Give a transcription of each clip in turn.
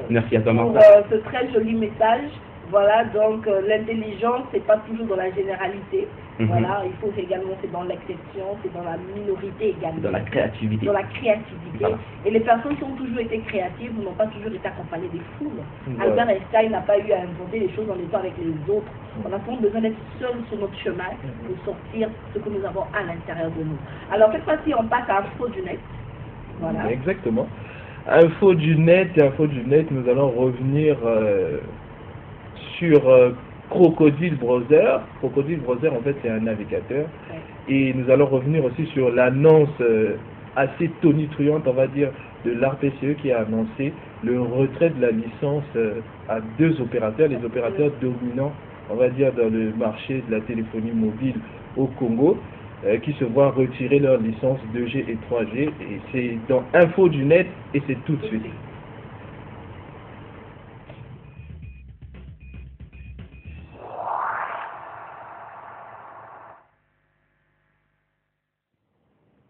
Merci à toi, pour Martha. ce très joli message. Voilà, donc l'intelligence, c'est pas toujours dans la généralité. Voilà, il faut également, c'est dans l'exception, c'est dans la minorité également. Dans la créativité. Dans la créativité. Voilà. Et les personnes qui ont toujours été créatives n'ont pas toujours été accompagnées des foules. Albert Einstein n'a pas eu à inventer les choses en étant avec les autres. On a souvent besoin d'être seul sur notre chemin pour sortir ce que nous avons à l'intérieur de nous. Alors cette fois-ci, on passe à Info du Net. Voilà. Exactement. Info du net, nous allons revenir sur Crocodile Browser. Crocodile Browser, en fait, c'est un navigateur. Et nous allons revenir aussi sur l'annonce assez tonitruante, on va dire, de l'ARPCE qui a annoncé le retrait de la licence à 2 opérateurs, les opérateurs dominants, on va dire, dans le marché de la téléphonie mobile au Congo, qui se voient retirer leur licence 2G et 3G. Et c'est dans Info du Net et c'est tout de suite.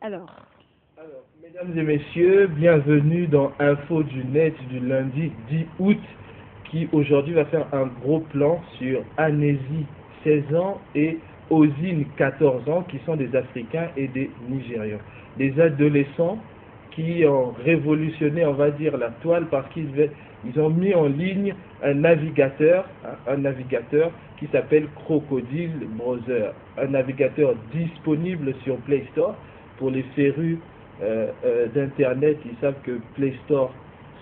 Alors, mesdames et messieurs, bienvenue dans Info du Net du lundi 10 août, qui aujourd'hui va faire un gros plan sur Anési, 16 ans, et Ozine, 14 ans, qui sont des Africains et des Nigérians. Des adolescents qui ont révolutionné, on va dire, la toile parce qu'ils ont mis en ligne un navigateur qui s'appelle Crocodile Browser. Un navigateur disponible sur Play Store. Pour les férus d'Internet, ils savent que Play Store,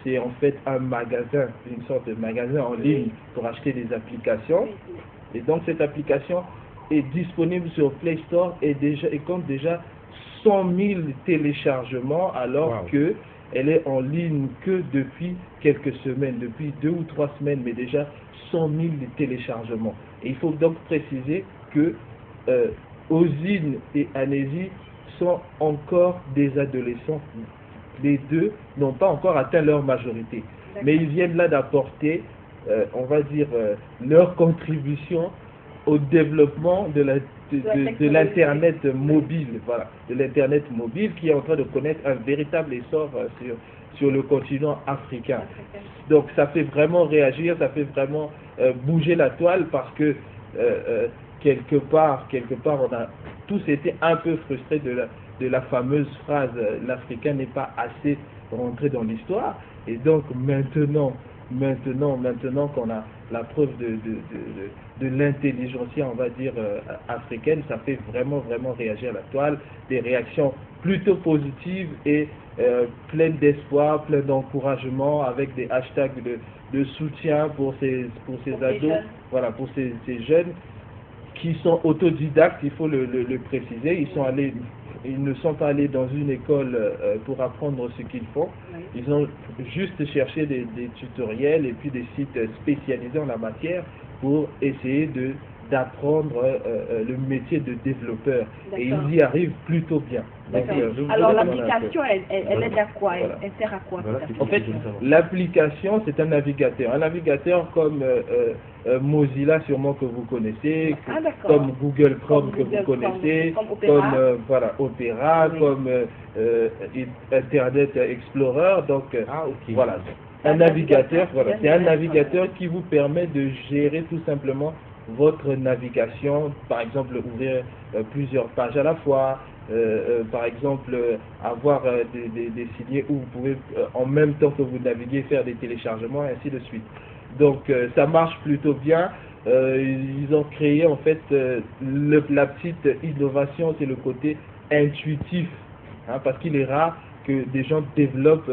c'est en fait un magasin, une sorte de magasin en ligne pour acheter des applications. Et donc cette application est disponible sur Play Store et compte déjà 100 000 téléchargements, alors que elle est en ligne que depuis quelques semaines, depuis 2 ou 3 semaines, mais déjà 100 000 téléchargements. Et il faut donc préciser que Ozine et Anési sont encore des adolescents. Les deux n'ont pas encore atteint leur majorité. Mais ils viennent là d'apporter, on va dire, leur contribution au développement de l'Internet mobile, voilà, de l'Internet mobile qui est en train de connaître un véritable essor sur le continent africain. Donc ça fait vraiment réagir, ça fait vraiment bouger la toile parce que quelque part, on a tous été un peu frustrés de la fameuse phrase « l'Africain n'est pas assez rentré dans l'histoire ». Et donc maintenant qu'on a la preuve de l'intelligentsia, on va dire, africaine, ça fait vraiment réagir la toile, des réactions plutôt positives et pleines d'espoir, pleines d'encouragement, avec des hashtags de soutien pour ces ados, voilà, pour ces jeunes qui sont autodidactes, il faut le préciser. Ils ne sont pas allés dans une école pour apprendre ce qu'ils font. Ils ont juste cherché des tutoriels et puis des sites spécialisés en la matière pour essayer d'apprendre le métier de développeur. Et ils y arrivent plutôt bien. Donc, alors l'application, elle aide à quoi? Elle sert à quoi? En fait, l'application, c'est un navigateur. Un navigateur comme Mozilla, sûrement que vous connaissez, comme Google Chrome que vous connaissez, comme voilà, Opera, comme Internet Explorer. Donc, voilà. Un navigateur, voilà, c'est un navigateur qui vous permet de gérer tout simplement votre navigation, par exemple ouvrir plusieurs pages à la fois, par exemple avoir des signets où vous pouvez en même temps que vous naviguez faire des téléchargements et ainsi de suite. Donc ça marche plutôt bien. Ils ont créé en fait la petite innovation, c'est le côté intuitif, hein, parce qu'il est rare que des gens développent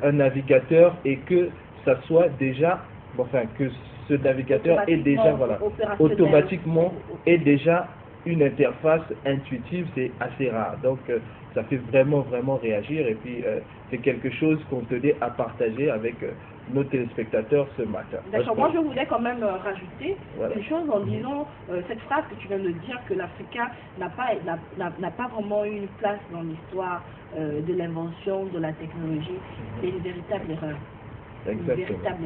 un navigateur et que ça soit déjà, enfin que ce navigateur est déjà, voilà, automatiquement est déjà une interface intuitive, c'est assez rare. Donc ça fait vraiment réagir et puis c'est quelque chose qu'on tenait à partager avec nos téléspectateurs ce matin. D'accord, moi je voulais quand même rajouter une chose en disant cette phrase que tu viens de dire, que l'Africain n'a pas vraiment eu une place dans l'histoire de l'invention de la technologie. C'est une véritable erreur. Une véritable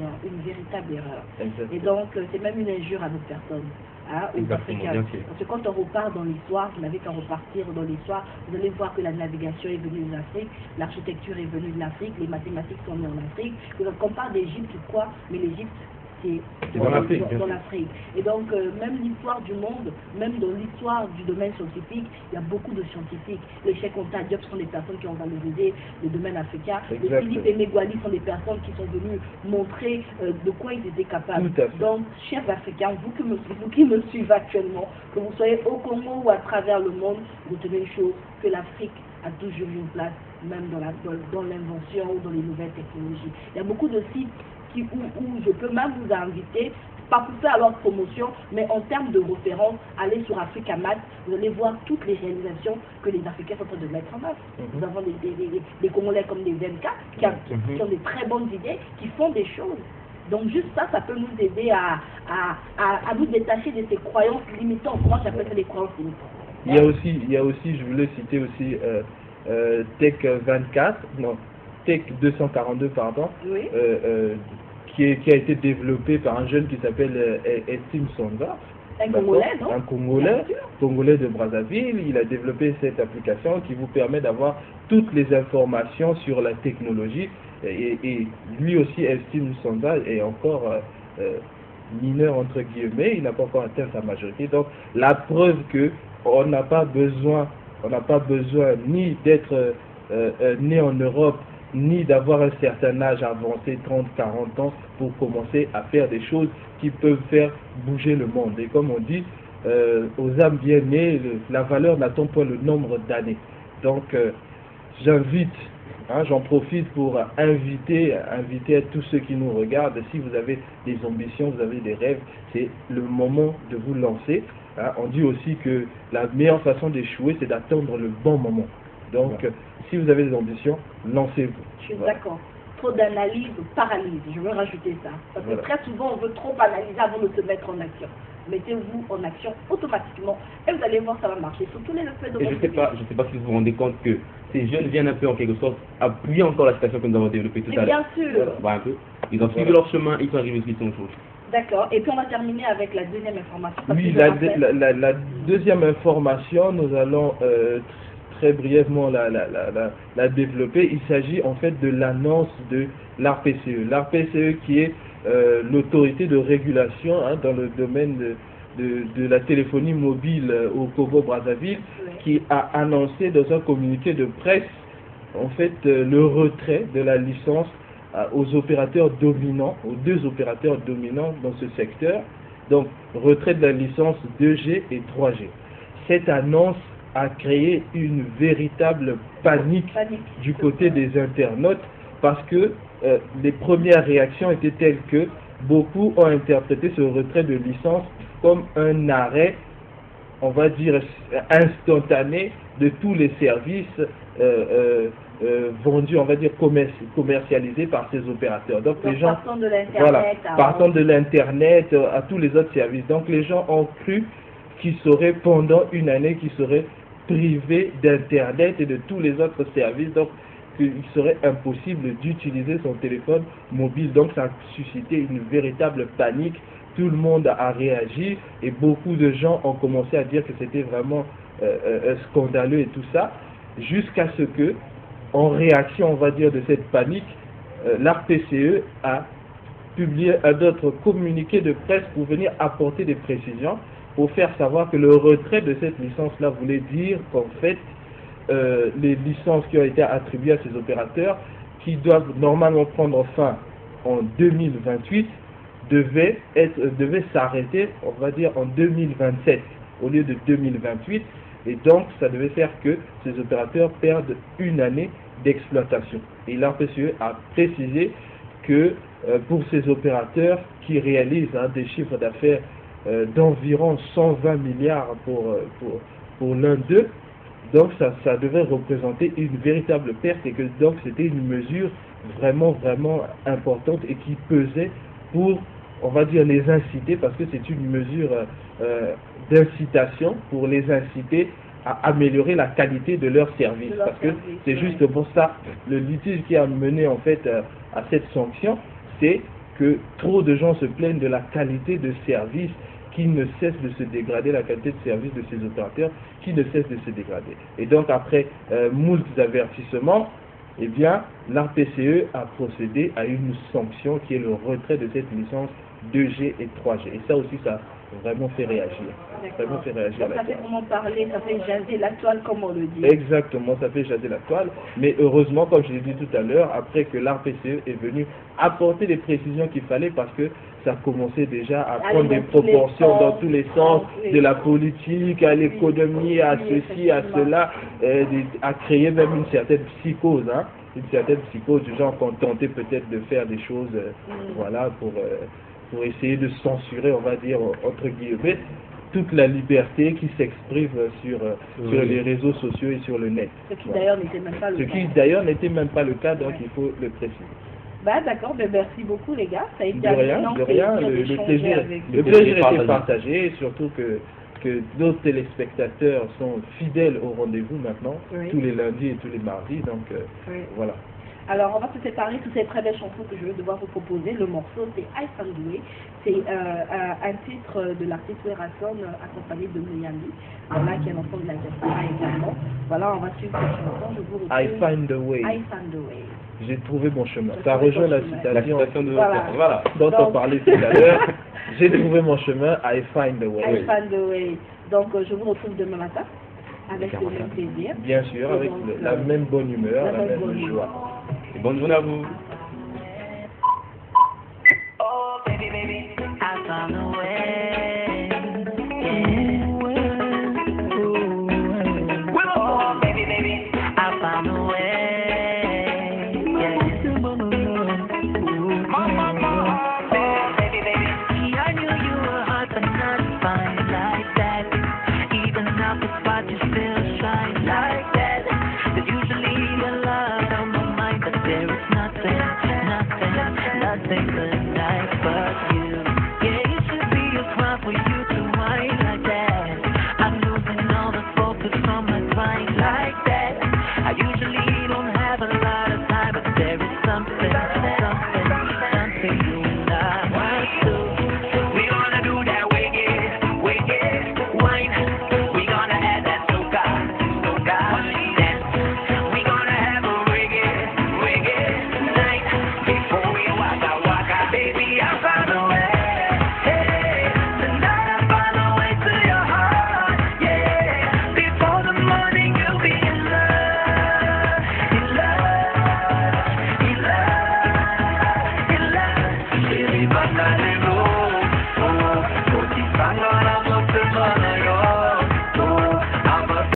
erreur. Exactement. Et donc, c'est même une injure à nos personnes. hein, aux Africains. Parce que quand on repart dans l'histoire, vous n'avez qu'à repartir dans l'histoire, vous allez voir que la navigation est venue de l'Afrique, l'architecture est venue de l'Afrique, les mathématiques sont nées en Afrique. On parle d'Égypte ou quoi, mais l'Égypte, c'est dans l'Afrique. Et donc, même l'histoire du monde, même dans l'histoire du domaine scientifique, il y a beaucoup de scientifiques. Les Cheikh Anta Diop sont des personnes qui ont valorisé le domaine africain. Les Philippe et Megwali sont des personnes qui sont venues montrer de quoi ils étaient capables. Donc, chers Africains, vous qui me suivez actuellement, que vous soyez au Congo ou à travers le monde, retenez une chose, que l'Afrique a toujours une place, même dans l'invention ou dans les nouvelles technologies. Il y a beaucoup de sites où je peux même vous inviter, pas pour faire leur promotion, mais en termes de référence, allez sur Africamat, vous allez voir toutes les réalisations que les Africains sont en train de mettre en œuvre. Nous avons des Congolais comme des VMK qui ont des très bonnes idées, qui font des choses. Donc juste ça, ça peut nous aider à nous détacher de ces croyances limitantes. Moi j'appelle ça des croyances limitantes. Il y a aussi, je voulais citer aussi Tech 24, non, Tech 242, pardon, oui. Qui a été développé par un jeune qui s'appelle Estime Songa. Un Congolais, non? Un Congolais de Brazzaville. Il a développé cette application qui vous permet d'avoir toutes les informations sur la technologie. Et lui aussi, Estime Songa, est encore mineur entre guillemets. Il n'a pas encore atteint sa majorité. Donc, la preuve que on n'a pas besoin ni d'être né en Europe, ni d'avoir un certain âge avancé, 30, 40 ans, pour commencer à faire des choses qui peuvent faire bouger le monde. Et comme on dit, aux âmes bien nées, la valeur n'attend pas le nombre d'années. Donc, j'invite, j'en profite pour inviter à tous ceux qui nous regardent, si vous avez des ambitions, vous avez des rêves, c'est le moment de vous lancer. On dit aussi que la meilleure façon d'échouer, c'est d'attendre le bon moment. Donc, si vous avez des ambitions, lancez-vous. Je suis d'accord. Trop d'analyse paralyse. Je veux rajouter ça. Parce que très souvent, on veut trop analyser avant de se mettre en action. Mettez-vous en action automatiquement et vous allez voir, ça va marcher sur tous les aspects de votre vie. Je ne sais pas si vous vous rendez compte que ces jeunes viennent un peu en quelque sorte appuyer encore la situation que nous avons développée tout à l'heure. Bien sûr. Un peu. Ils ont suivi leur chemin, ils sont arrivés à ce qu'ils sont aujourd'hui. D'accord. Et puis on va terminer avec la deuxième information. Oui, la deuxième information, nous allons très brièvement la développer. Il s'agit en fait de l'annonce de l'ARPCE. L'ARPCE qui est l'autorité de régulation dans le domaine de la téléphonie mobile au Congo-Brazzaville, qui a annoncé dans un communiqué de presse en fait le retrait de la licence aux opérateurs dominants, aux deux opérateurs dominants dans ce secteur. Donc, retrait de la licence 2G et 3G. Cette annonce a créé une véritable panique du côté des internautes parce que les premières réactions étaient telles que beaucoup ont interprété ce retrait de licence comme un arrêt, on va dire, instantané de tous les services vendus, on va dire, commercialisés par ces opérateurs. Donc les gens, partant de l'internet à tous les autres services. Donc les gens ont cru qu'ils seraient pendant une année, qu'ils seraient privés d'internet et de tous les autres services. Donc qu'il serait impossible d'utiliser son téléphone mobile. Donc ça a suscité une véritable panique. Tout le monde a réagi et beaucoup de gens ont commencé à dire que c'était vraiment scandaleux et tout ça, jusqu'à ce que, en réaction, on va dire, de cette panique, l'ARPCE a publié un autre communiqué de presse pour venir apporter des précisions, pour faire savoir que le retrait de cette licence-là voulait dire qu'en fait, les licences qui ont été attribuées à ces opérateurs, qui doivent normalement prendre fin en 2028, devaient s'arrêter, on va dire, en 2027 au lieu de 2028, et donc ça devait faire que ces opérateurs perdent une année d'exploitation. Et l'ARPCE a précisé que pour ces opérateurs qui réalisent des chiffres d'affaires d'environ 120 milliards pour l'un d'eux, donc ça devait représenter une véritable perte et que donc c'était une mesure vraiment importante et qui pesait pour, on va dire, les inciter, parce que c'est une mesure d'incitation pour les inciter à améliorer la qualité de leur service. Parce que c'est juste pour ça, le litige qui a mené en fait à cette sanction, c'est que trop de gens se plaignent de la qualité de service qui ne cesse de se dégrader, la qualité de service de ces opérateurs qui ne cesse de se dégrader. Et donc après moult avertissements, eh bien l'ARTCE a procédé à une sanction qui est le retrait de cette licence 2G et 3G. Et ça aussi, ça a vraiment fait réagir. Vraiment fait réagir. Donc, ça fait vraiment parler, ça fait jaser la toile, comme on le dit. Exactement, ça fait jaser la toile. Mais heureusement, comme je l'ai dit tout à l'heure, après que l'ARTCE est venu apporter les précisions qu'il fallait, parce que ça commençait déjà à prendre des proportions dans tous les sens, de la politique à l'économie, à ceci, à cela, à créer même une certaine psychose, hein, une certaine psychose du genre qu'on tentait peut-être de faire des choses, voilà, pour essayer de censurer, on va dire, entre guillemets, toute la liberté qui s'exprime sur les réseaux sociaux et sur le net. Ce qui d'ailleurs n'était même pas le cas. Ce qui d'ailleurs n'était même pas le cas, donc il faut le préciser. Bah d'accord, merci beaucoup les gars. Ça a été de rien, le plaisir était partagé, et surtout que nos téléspectateurs sont fidèles au rendez-vous maintenant, tous les lundis et tous les mardis, donc voilà. Alors, on va se séparer toutes ces très belles chansons que je vais devoir vous proposer. Le morceau, c'est I Found a Way. C'est un titre de l'artiste Werason accompagné de Miami. Voilà, qui est un enfant de la diaspora également. Voilà, on va suivre cette chanson. Je vous retrouve. I Found a Way. I Found a Way. J'ai trouvé mon chemin. Ça rejoint la citation de voilà. dont on parlait tout à l'heure. J'ai trouvé mon chemin. I Find a Way. I Found a Way. Donc, je vous retrouve demain matin avec le même plaisir. Bien sûr, avec la même bonne humeur, la même joie. Et bonne journée à vous. Oh, baby, baby, I found a way. Oh, baby, baby, I found a way. Mama, oh, baby, baby, I knew you were hot but not fine like that. Even now the spot you still shine like that. 'Cause usually your love on my mind, but there is nothing tonight but you. Yeah, it should be a crime for you to whine like that. I'm losing all the focus from my grind like that. I usually don't have a lot of time, but there is something